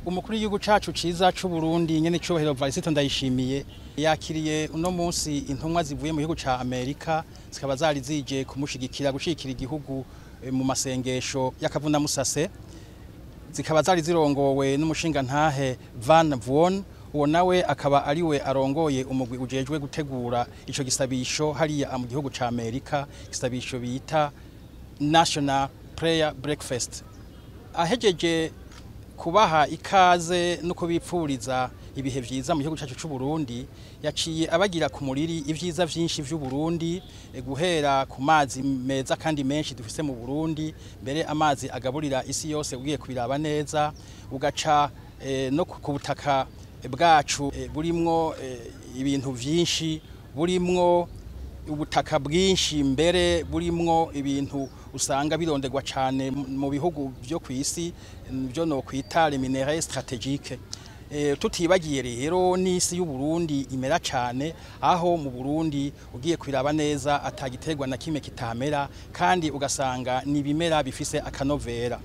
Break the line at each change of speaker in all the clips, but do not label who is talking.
Umukuru w'igihugu cacu ciza c'u Burundi nyene cyubahiro Varisito Ndayishimiye yakiriye uno munsi intumwa zivuye mu gihugu ca Amerika zikaba zari zije kumushigikira gushikira igihugu mu masengesho y'akavuna musase, zikaba zari zirongowe n'umushinga ntahe Van Vuon, uwo nawe akaba ariwe arongoye umugwi ujejwe gutegura ico gisabisho hariya mu gihugu ca Amerika, gisabisho bita National Prayer Breakfast. Ahejeje kubaha ikaze no kubipfuriza ibihe vyiza mu gihugu cyacu c'u Burundi, yaciye abagira ku muriri ivyiza vyinshi vy'u Burundi, guhera ku mazi meza kandi menshi dufise mu Burundi, mbere amazi agaburira isi yose ugiye kubiraba neza, ugaca no ku butaka bwacu burimwo ibintu vyinshi, burimwo ubutaka bwinshi, mbere burimwo ibintu usanga bironderwa cyane mu bihugu byo kwisi byo no kwita les minerais stratégiques. Tutibagiye rero n'isi y'u Burundi imera cyane, aho mu Burundi ugiye kwiraba neza atagiterwa na kimwe kitamera, kandi ugasanga ni bimera bifise akanovera.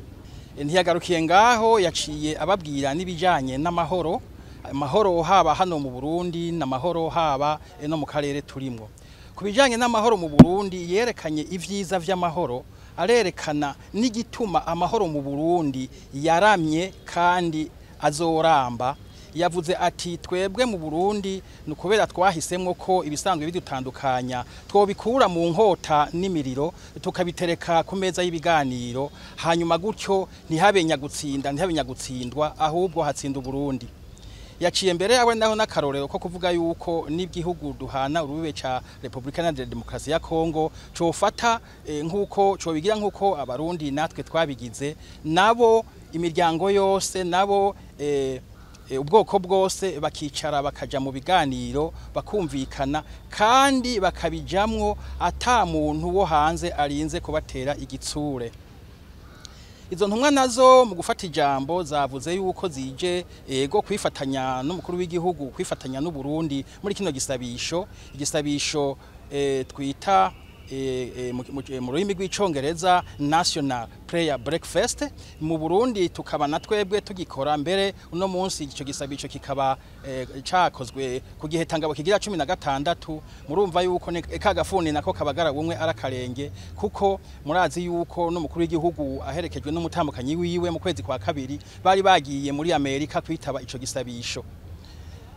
Ntiyagarukiye ngaho, yaciye ababwira n'ibijanye n'amahoro, amahoro haba hano mu Burundi n'amahoro haba no mu karere turimwo. Kubijanye n'amahoro mu Burundi yerekanye ivyiza vy'amahoro, arerekana n'igituma amahoro mu Burundi yaramye kandi azoramba. Yavuze ati twebwe mu Burundi nukubera twahisemwo ko ibisanzwe bidutandukanya twobikura mu nkota n'imiriro tukabitereka ku meza y'ibiganiro, hanyuma gutyo ntihabenya gutsinda ntihabenya gutsindwa, ahubwo hatsinda Burundi. Yaciye mbere yawe naho n'akarorero ko kuvuga yuko n'igihugu duhana urubibe ca Republika Iharanira Demokarasi ya Kongo cofata nkuko cobigira nkuko abarundi natwe twabigize, nabo imiryango yose, nabo ubwoko bwose bakicara bakaja mu biganiro bakumvikana, kandi bakabijamwo ata muntu wo hanze arinze kubatera igitsure. Izo ntumwa nazo mu gufata ijambo zavuze yuko zije ego kwifatanya n'umukuru w'igihugu, kwifatanya n'u Burundi muri kino gisabisho, igisabisho twita mu rurimi rw'icongereza National Prayer Breakfast. Mu Burundi tukaba na twebwe tugikora, mbere uno munsi ico gisabisho kikaba cakozwe ku gihe tangabo kigira 16. Murumva yuko kagafuni nako kabagara bumwe arakarenge, kuko murazi yuko n'umukuru w'igihugu aherekejwe n'umutambukanyi wiwe mu kwezi kwa kabiri bari bagiye muri Amerika kwitaba ico gisabisho.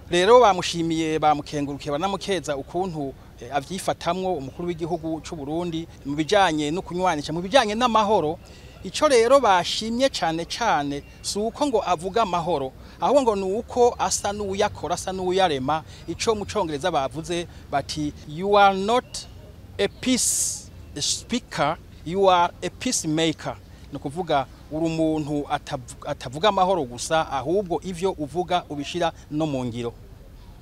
Rero bamushimiye, bamukengurukiye, banamukeza ukuntu avyifatamwo umukuru w'igihugu c'u Burundi mu bijanye no kunywanisha, mu bijanye n'amahoro. Ico rero bashimye cane cane suko ngo avuga amahoro, ahubwo ngo nuko asa n'uyakora, asa n'uyarema. Ico mu Congereza bavuze bati you are not a peace speaker, you are a peacemaker. No kuvuga uri umuntu atavuga amahoro gusa, ahubwo ivyo uvuga ubishira no mu ngiro.